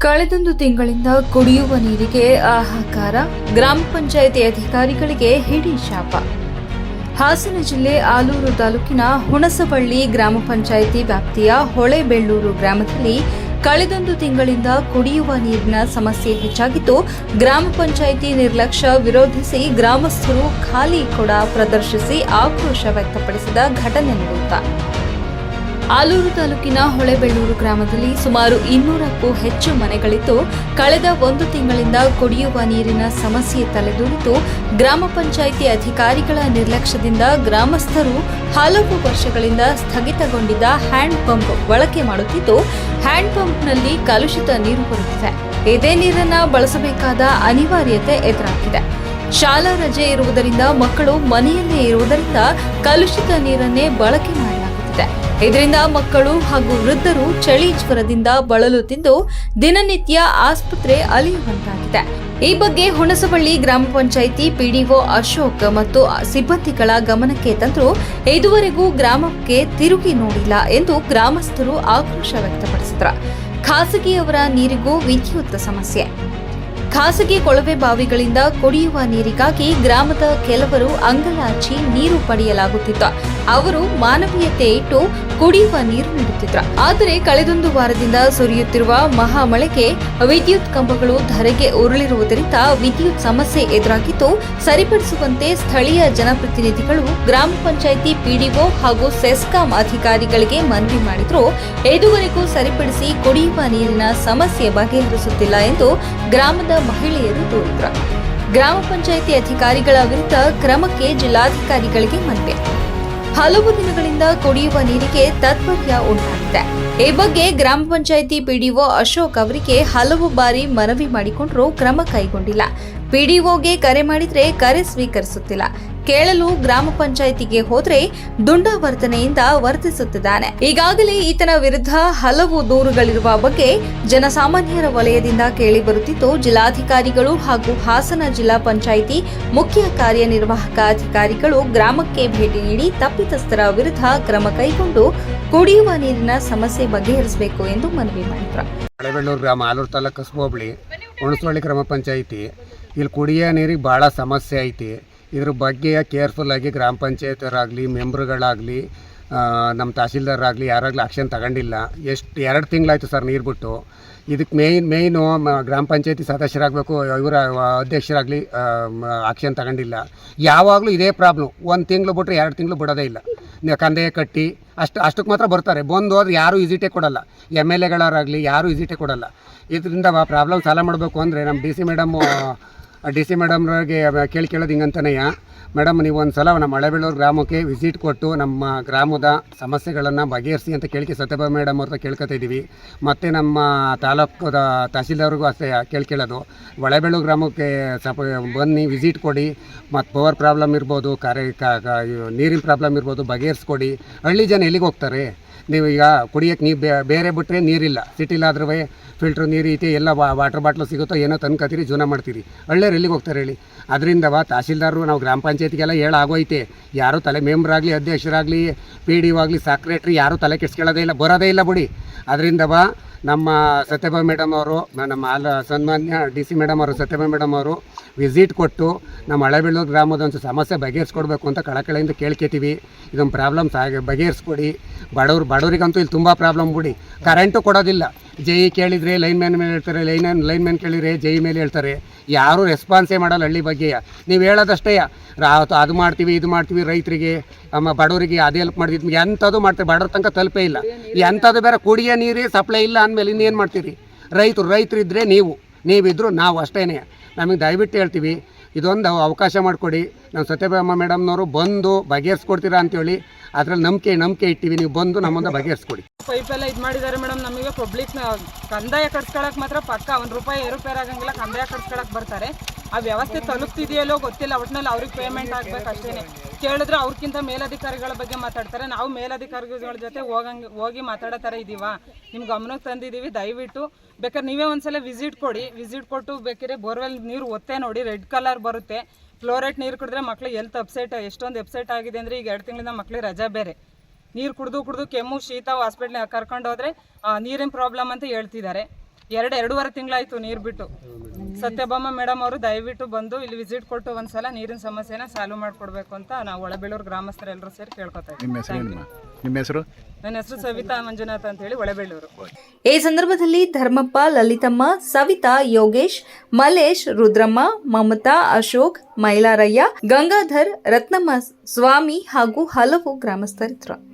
ಕಳೆದೊಂದು ತಿಂಗಳಿಂದ ಕುಡಿಯುವ ನೀರಿಗೆ ಹಾಹಾಕಾರ, ಗ್ರಾಮ ಪಂಚಾಯಿತಿ ಅಧಿಕಾರಿಗಳಿಗೆ ಹಿಡಿ ಶಾಪ. ಹಾಸನ ಜಿಲ್ಲೆ ಆಲೂರು ತಾಲೂಕಿನ ಹುಣಸಬಳ್ಳಿ ಗ್ರಾಮ ಪಂಚಾಯಿತಿ ವ್ಯಾಪ್ತಿಯ ಹೊಳೆಬೆಳ್ಳೂರು ಗ್ರಾಮದಲ್ಲಿ ಕಳೆದೊಂದು ತಿಂಗಳಿಂದ ಕುಡಿಯುವ ನೀರಿನ ಸಮಸ್ಯೆ ಹೆಚ್ಚಾಗಿದ್ದು, ಗ್ರಾಮ ಪಂಚಾಯಿತಿ ನಿರ್ಲಕ್ಷ್ಯ ವಿರೋಧಿಸಿ ಗ್ರಾಮಸ್ಥರು ಖಾಲಿ ಕೊಡ ಪ್ರದರ್ಶಿಸಿ ಆಕ್ರೋಶ ವ್ಯಕ್ತಪಡಿಸಿದ ಘಟನೆ ನಡೆಯಿತು. ಆಲೂರು ತಾಲೂಕಿನ ಹೊಳೆಬೆಳ್ಳೂರು ಗ್ರಾಮದಲ್ಲಿ ಸುಮಾರು 200ಕ್ಕೂ ಹೆಚ್ಚು ಮನೆಗಳಿದ್ದು, ಕಳೆದ ಒಂದು ತಿಂಗಳಿಂದ ಕುಡಿಯುವ ನೀರಿನ ಸಮಸ್ಯೆ ತಲೆದೂರಿದ್ದು, ಗ್ರಾಮ ಪಂಚಾಯಿತಿ ಅಧಿಕಾರಿಗಳ ನಿರ್ಲಕ್ಷ್ಯದಿಂದ ಗ್ರಾಮಸ್ಥರು ಹಲವು ವರ್ಷಗಳಿಂದ ಸ್ಥಗಿತಗೊಂಡಿದ್ದ ಹ್ಯಾಂಡ್ ಪಂಪ್ ಬಳಕೆ ಮಾಡುತ್ತಿದ್ದು, ಹ್ಯಾಂಡ್ ಪಂಪ್ನಲ್ಲಿ ಕಲುಷಿತ ನೀರು ಬರುತ್ತಿದೆ. ಇದೇ ನೀರನ್ನು ಬಳಸಬೇಕಾದ ಅನಿವಾರ್ಯತೆ ಎದುರಾಗಿದೆ. ಶಾಲಾ ರಜೆ ಇರುವುದರಿಂದ ಮಕ್ಕಳು ಮನೆಯಲ್ಲೇ ಇರುವುದರಿಂದ ಕಲುಷಿತ ನೀರನ್ನೇ ಬಳಕೆ ಮಾಡಲಾಗುತ್ತಿದೆ. ಇದರಿಂದ ಮಕ್ಕಳು ಹಾಗೂ ವೃದ್ಧರು ಚಳಿ ಜ್ವರದಿಂದ ಬಳಲುತ್ತಿದ್ದು ದಿನನಿತ್ಯ ಆಸ್ಪತ್ರೆ ಅಲೆಯುವಂತಾಗಿದೆ. ಈ ಬಗ್ಗೆ ಹುಣಸಬಳ್ಳಿ ಗ್ರಾಮ ಪಂಚಾಯಿತಿ ಪಿಡಿಒ ಅಶೋಕ್ ಮತ್ತು ಸಿಬ್ಬಂದಿಗಳ ಗಮನಕ್ಕೆ ತಂದರೂ ಇದುವರೆಗೂ ಗ್ರಾಮಕ್ಕೆ ತಿರುಗಿ ನೋಡಿಲ್ಲ ಎಂದು ಗ್ರಾಮಸ್ಥರು ಆಕ್ರೋಶ ವ್ಯಕ್ತಪಡಿಸಿದರು. ಖಾಸಗಿಯವರ ನೀರಿಗೂ ವಿದ್ಯುತ್ ಸಮಸ್ಯೆ. ಖಾಸಗಿ ಕೊಳವೆ ಬಾವಿಗಳಿಂದ ಕುಡಿಯುವ ನೀರಿಗಾಗಿ ಗ್ರಾಮದ ಕೆಲವರು ಅಂಗಲಾಚಿ ನೀರು ಪಡೆಯಲಾಗುತ್ತಿತ್ತು. ಅವರು ಮಾನವೀಯತೆ ಇಟ್ಟು ಕುಡಿಯುವ ನೀರು ನೀಡುತ್ತಿದ್ರು. ಆದರೆ ಕಳೆದೊಂದು ವಾರದಿಂದ ಸುರಿಯುತ್ತಿರುವ ಮಹಾಮಳೆಗೆ ವಿದ್ಯುತ್ ಕಂಬಗಳು ಧರೆಗೆ ಉರುಳಿರುವುದರಿಂದ ವಿದ್ಯುತ್ ಸಮಸ್ಯೆ ಎದುರಾಗಿದ್ದು, ಸರಿಪಡಿಸುವಂತೆ ಸ್ಥಳೀಯ ಜನಪ್ರತಿನಿಧಿಗಳು ಗ್ರಾಮ ಪಂಚಾಯಿತಿ ಪಿಡಿಒ ಹಾಗೂ ಸೆಸ್ಕಾಂ ಅಧಿಕಾರಿಗಳಿಗೆ ಮನವಿ ಮಾಡಿದರೂ ಇದುವರೆಗೂ ಸರಿಪಡಿಸಿ ಕುಡಿಯುವ ನೀರಿನ ಸಮಸ್ಯೆ ಬಗೆಹರಿಸುತ್ತಿಲ್ಲ ಎಂದು ಗ್ರಾಮದ ಮಹಿಳೆಯರು ದೂರಿದರು. ಗ್ರಾಮ ಪಂಚಾಯಿತಿ ಅಧಿಕಾರಿಗಳ ವಿರುದ್ಧ ಕ್ರಮಕ್ಕೆ ಜಿಲ್ಲಾಧಿಕಾರಿಗಳಿಗೆ ಮನವಿ. ಹಲವು ದಿನಗಳಿಂದ ಕುಡಿಯುವ ನೀರಿಗೆ ತಾತ್ಪರ್ಯ ಉಂಟಾಗಿದೆ. ಈ ಬಗ್ಗೆ ಗ್ರಾಮ ಪಂಚಾಯಿತಿ ಪಿಡಿಒ ಅಶೋಕ್ ಅವರಿಗೆ ಹಲವು ಬಾರಿ ಮನವಿ ಮಾಡಿಕೊಂಡರೂ ಕ್ರಮ ಕೈಗೊಂಡಿಲ್ಲ. ಪಿಡಿಒಗೆ ಕರೆ ಮಾಡಿದ್ರೆ ಕರೆ ಸ್ವೀಕರಿಸುತ್ತಿಲ್ಲ. ಕೇಳಲು ಗ್ರಾಮ ಪಂಚಾಯಿತಿಗೆ ಹೋದ್ರೆ ದುಂಡಾವರ್ತನೆಯಿಂದ ವರ್ತಿಸುತ್ತಿದ್ದಾನೆ. ಈಗಾಗಲೇ ಈತನ ವಿರುದ್ಧ ಹಲವು ದೂರುಗಳಿರುವ ಬಗ್ಗೆ ಜನಸಾಮಾನ್ಯರ ವಲಯದಿಂದ ಕೇಳಿ ಬರುತ್ತಿದ್ದು, ಜಿಲ್ಲಾಧಿಕಾರಿಗಳು ಹಾಗೂ ಹಾಸನ ಜಿಲ್ಲಾ ಪಂಚಾಯಿತಿ ಮುಖ್ಯ ಕಾರ್ಯನಿರ್ವಾಹಕ ಅಧಿಕಾರಿಗಳು ಗ್ರಾಮಕ್ಕೆ ಭೇಟಿ ನೀಡಿ ತಪ್ಪಿತಸ್ಥರ ವಿರುದ್ಧ ಕ್ರಮ ಕೈಗೊಂಡು ಕುಡಿಯುವ ನೀರಿನ ಸಮಸ್ಯೆ ಬಗೆಹರಿಸಬೇಕು ಎಂದು ಮನವಿ ಮಾಡಿದರು. ಹೊಳೆಬೆಳ್ಳೂರು ಗ್ರಾಮ, ಆಲೂರು ತಾಲೂಕು ಕಸಬಾ ಹೋಬಳಿ, ಹುಣಸಬಳ್ಳಿ ಗ್ರಾಮ ಪಂಚಾಯಿತಿ. ಇಲ್ಲಿ ಕುಡಿಯೋ ನೀರಿಗೆ ಭಾಳ ಸಮಸ್ಯೆ ಐತಿ. ಇದ್ರ ಬಗ್ಗೆ ಕೇರ್ಫುಲ್ಲಾಗಿ ಗ್ರಾಮ ಪಂಚಾಯತರಾಗಲಿ, ಮೆಂಬ್ರುಗಳಾಗಲಿ, ನಮ್ಮ ತಹಸೀಲ್ದಾರಾಗಲಿ ಯಾರಾಗಲಿ ಆಕ್ಷನ್ ತಗೊಂಡಿಲ್ಲ. 2 ತಿಂಗಳಾಯಿತು ಸರ್ ನೀರು ಬಿಟ್ಟು. ಇದಕ್ಕೆ ಮೇಯ್ನು ಗ್ರಾಮ ಪಂಚಾಯತಿ ಸದಸ್ಯರಾಗಬೇಕು, ಇವರ ಅಧ್ಯಕ್ಷರಾಗಲಿ ಆಕ್ಷನ್ ತಗೊಂಡಿಲ್ಲ. ಯಾವಾಗಲೂ ಇದೇ ಪ್ರಾಬ್ಲಮ್. 1 ತಿಂಗಳು ಬಿಟ್ಟರೆ 2 ತಿಂಗಳು ಬಿಡೋದೇ ಇಲ್ಲ. ಕಂದಾಯ ಕಟ್ಟಿ ಅಷ್ಟಕ್ಕೆ ಮಾತ್ರ ಬರ್ತಾರೆ. ಬಂದು ಹೋದ್ರೆ ಯಾರೂ ವಿಸಿಟೇ ಕೊಡೋಲ್ಲ. MLAಗಳಾಗಲಿ ಯಾರೂ ವಿಸಿಟೇ ಕೊಡೋಲ್ಲ. ಇದರಿಂದ ಪ್ರಾಬ್ಲಮ್ ಸಾಲ್ವ್ ಮಾಡಬೇಕು ಅಂದರೆ ನಮ್ಮ ಡಿ ಸಿ ಮೇಡಮ್ರಿಗೆ ಕೇಳೋದು ಹಿಂಗಂತನೆಯ, ಮೇಡಮ್ ನೀವು ಒಂದು ಸಲ ನಮ್ಮ ಹೊಳೆಬೆಳ್ಳೂರು ಗ್ರಾಮಕ್ಕೆ ವಿಸಿಟ್ ಕೊಟ್ಟು ನಮ್ಮ ಗ್ರಾಮದ ಸಮಸ್ಯೆಗಳನ್ನು ಬಗೆಹರಿಸಿ ಅಂತ ಸತ್ಯಭಾ ಮೇಡಮ್ ಅವ್ರನ್ನ ಕೇಳ್ಕೊತಾ ಇದ್ದೀವಿ. ಮತ್ತು ನಮ್ಮ ತಾಲೂಕದ ತಹಸೀಲ್ದಾರ್ಗೂ ಅಷ್ಟೇ ಕೇಳೋದು, ಹೊಳೆಬೆಳ್ಳೂರು ಗ್ರಾಮಕ್ಕೆ ಬನ್ನಿ, ವಿಸಿಟ್ ಕೊಡಿ, ಮತ್ತು ಪವರ್ ಪ್ರಾಬ್ಲಮ್ ಇರ್ಬೋದು, ನೀರಿನ ಪ್ರಾಬ್ಲಮ್ ಇರ್ಬೋದು, ಬಗೆಹರಿಸ್ಕೊಡಿ. ಹಳ್ಳಿ ಜನ ಎಲ್ಲಿಗೆ ಹೋಗ್ತಾರೆ? ನೀವು ಈಗ ಕುಡಿಯೋಕ್ಕೆ ನೀವು ಬೇರೆ ಬಿಟ್ಟರೆ ನೀರಿಲ್ಲ. ಸಿಟಿಲಾದ್ರೂ ಫಿಲ್ಟ್ರ್ ನೀರು ಐತಿ, ಎಲ್ಲ ವಾಟರ್ ಬಾಟ್ಲು ಸಿಗುತ್ತೋ ಏನೋ ತಂದ್ಕೊತೀರಿ, ಜೀವನ ಮಾಡ್ತೀರಿ. ಹಳ್ಳಿಯರು ಎಲ್ಲಿಗೆ ಹೋಗ್ತಾರೆ ಹೇಳಿ? ಅದರಿಂದ ತಹಸೀಲ್ದಾರರು ನಾವು ಗ್ರಾಮ ಪಂಚಾಯತಿಗೆಲ್ಲ ಆಗೋಯ್ತೆ. ಯಾರೂ ಮೆಂಬ್ರಾಗಲಿ, ಅಧ್ಯಕ್ಷರಾಗಲಿ, PDO ಆಗಲಿ, ಸೆಕ್ರೆಟ್ರಿ ಯಾರೂ ತಲೆ ಕೆಡ್ಸ್ಕೊಳ್ಳೋದೇ ಇಲ್ಲ, ಬರೋದೇ ಇಲ್ಲ ಬಿಡಿ. ಅದರಿಂದ ನಮ್ಮ ಸತ್ಯಭಾ ಮೇಡಮ್ ಅವರು, ನಮ್ಮ ಸನ್ಮಾನ್ಯ DC ಮೇಡಮ್ ಅವರು, ಸತ್ಯಭಾ ಮೇಡಮ್ ಅವರು ವಿಸಿಟ್ ಕೊಟ್ಟು ನಮ್ಮ ಹೊಳೆಬೆಳ್ಳೂರು ಗ್ರಾಮದ ಒಂದು ಸಮಸ್ಯೆ ಬಗೆಹರಿಸ್ಕೊಡ್ಬೇಕು ಅಂತ ಕಳಕಳಿಯಿಂದ ಕೇಳ್ಕೊತೀವಿ. ಇದೊಂದು ಪ್ರಾಬ್ಲಮ್ ಬಗೆಹರಿಸ್ಕೊಡಿ. ಬಡವರಿಗಂತೂ ಇಲ್ಲಿ ತುಂಬ ಪ್ರಾಬ್ಲಮ್ ಬಿಡಿ. ಕರೆಂಟು ಕೊಡೋದಿಲ್ಲ. JE ಕೇಳಿದರೆ ಲೈನ್ಮ್ಯಾನ್ ಮೇಲೆ ಹೇಳ್ತಾರೆ, ಲೈನ್ಮ್ಯಾನ್ ಕೇಳಿದರೆ JE ಮೇಲೆ ಹೇಳ್ತಾರೆ. ಯಾರೂ ರೆಸ್ಪಾನ್ಸೇ ಮಾಡಲ್ಲ ಹಳ್ಳಿ ಬಗ್ಗೆ. ನೀವು ಹೇಳೋದಷ್ಟೇ, ಅದು ಮಾಡ್ತೀವಿ, ಇದು ಮಾಡ್ತೀವಿ, ರೈತರಿಗೆ ಬಡವರಿಗೆ ಅದು ಹೆಲ್ಪ್ ಮಾಡಿದ್ವಿ, ಎಂಥದ್ದು ಮಾಡ್ತೀವಿ, ಬಡವ್ರ ತನಕ ತಲುಪೇ ಇಲ್ಲ. ಎಂಥದ್ದು ಬೇರೆ ಕುಡಿಯೋ ನೀರಿಗೆ ಸಪ್ಲೈ ಇಲ್ಲ ಅಂದಮೇಲೆ ಇನ್ನೇನು ಮಾಡ್ತೀರಿ? ರೈತರಿದ್ದರೆ ನೀವಿದ್ರು ನಾವು ಅಷ್ಟೇ. ನಮಗೆ ದಯವಿಟ್ಟು ಹೇಳ್ತೀವಿ, ಇದೊಂದು ಅವಕಾಶ ಮಾಡಿಕೊಡಿ. ನಮ್ಮ ಸತ್ಯಭಾಮ ಮೇಡಮ್ನವರು ಬಂದು ಬಗೆಹರಿಸ್ಕೊಡ್ತೀರಾ ಅಂತೇಳಿ ಅದರಲ್ಲಿ ನಂಬಿಕೆ ಇಟ್ಟಿವಿ. ನೀವು ಬಂದು ನಮ್ಮಂದ ಬಗೆಹರಿಸ್ಕೊಡಿ. ಪೈಪೆಲ್ಲ ಇದು ಮಾಡಿದ್ದಾರೆ ಮೇಡಮ್. ನಮಗೆ ಪಬ್ಲಿಕ್ ಕಂದಾಯ ಕಟ್ಸ್ಕೊಳಕ್ಕೆ ಮಾತ್ರ ಪಕ್ಕ ₹1 ಏರುಪೇರು ಆಗಂಗಿಲ್ಲ. ಕಂದಾಯ ಕಟ್ಸ್ಕೊಳಕ್ಕೆ ಬರ್ತಾರೆ. ಆ ವ್ಯವಸ್ಥೆ ತಲುಪ್ತಿದೆಯಲ್ಲೋ ಗೊತ್ತಿಲ್ಲ. ಒಟ್ಟಿನಲ್ಲಿ ಅವ್ರಿಗೆ ಪೇಮೆಂಟ್ ಆಗಬೇಕು ಅಷ್ಟೇ. ಕೇಳಿದ್ರೆ ಅವ್ರಿಗಿಂತ ಮೇಲಧಿಕಾರಿಗಳ ಬಗ್ಗೆ ಮಾತಾಡ್ತಾರೆ. ನಾವು ಮೇಲಧಿಕಾರಿಗಳ ಜೊತೆ ಹೋಗಿ ಮಾತಾಡೋ ಥರ ಇದ್ದೀವ. ನಿಮ್ಮ ಗಮನಕ್ಕೆ ತಂದಿದ್ದೀವಿ. ದಯವಿಟ್ಟು ಬೇಕಾದ್ರೆ ನೀವೇ ಒಂದ್ಸಲ ವಿಸಿಟ್ ಕೊಡಿ. ವಿಸಿಟ್ ಕೊಟ್ಟು ಬೇಕಿದ್ರೆ ಬೋರ್ವೆಲ್ ನೀರು ಒತ್ತೆ ನೋಡಿ, ರೆಡ್ ಕಲರ್ ಬರುತ್ತೆ. ಫ್ಲೋರೈಟ್ ನೀರು ಕುಡಿದ್ರೆ ಮಕ್ಳಿಗೆ ಎಷ್ಟೊಂದು ಅಪ್ಸೆಟ್ ಆಗಿದೆ ಅಂದರೆ, ಈಗ 2 ತಿಂಗಳಿಂದ ಮಕ್ಳಿಗೆ ರಜಾ ಬೇರೆ. ನೀರು ಕುಡಿದು ಕೆಮ್ಮು ಶೀತ ಹಾಸ್ಪಿಟ್ಲಿಗೆ ಕರ್ಕೊಂಡು ಹೋದರೆ ನೀರಿನ ಪ್ರಾಬ್ಲಮ್ ಅಂತ ಹೇಳ್ತಿದ್ದಾರೆ. ಎರಡೂವರೆ ತಿಂಗಳಾಯ್ತು ನೀರು ಬಿಟ್ಟು. ಸತ್ಯಭಾಮ ಮೇಡಮ್ ಅವರು ದಯವಿಟ್ಟು ಬಂದು ಇಲ್ಲಿ ವಿಸಿಟ್ ಕೊಟ್ಟು ಒಂದ್ಸಲ ನೀರಿನ ಸಮಸ್ಯೆನ ಸಾಲ್ವ್ ಮಾಡಿಕೊಡ್ಬೇಕು ಅಂತ ನಾವು ಒಳಬೇಳೂರು ಗ್ರಾಮಸ್ಥರೆಲ್ಲರೂ ಸೇರಿ ಕೇಳ್ಕೊತಾ ಇದ್ದೀವಿ. ನಿಮ್ಮ ಹೆಸರು? ನನ್ನ ಹೆಸರು ಸವಿತಾ ಮಂಜುನಾಥ್ ಅಂತ ಹೇಳಿ, ಒಳಬೇಳೂರು. ಈ ಸಂದರ್ಭದಲ್ಲಿ ಧರ್ಮಪ್ಪ, ಲಲಿತಮ್ಮ, ಸವಿತಾ, ಯೋಗೇಶ್, ಮಲೇಶ್, ರುದ್ರಮ್ಮ, ಮಮತಾ, ಅಶೋಕ್, ಮೈಲಾರಯ್ಯ, ಗಂಗಾಧರ್, ರತ್ನಮ್ಮ ಸ್ವಾಮಿ ಹಾಗೂ ಹಲವು ಗ್ರಾಮಸ್ಥರಿದ್ದರು.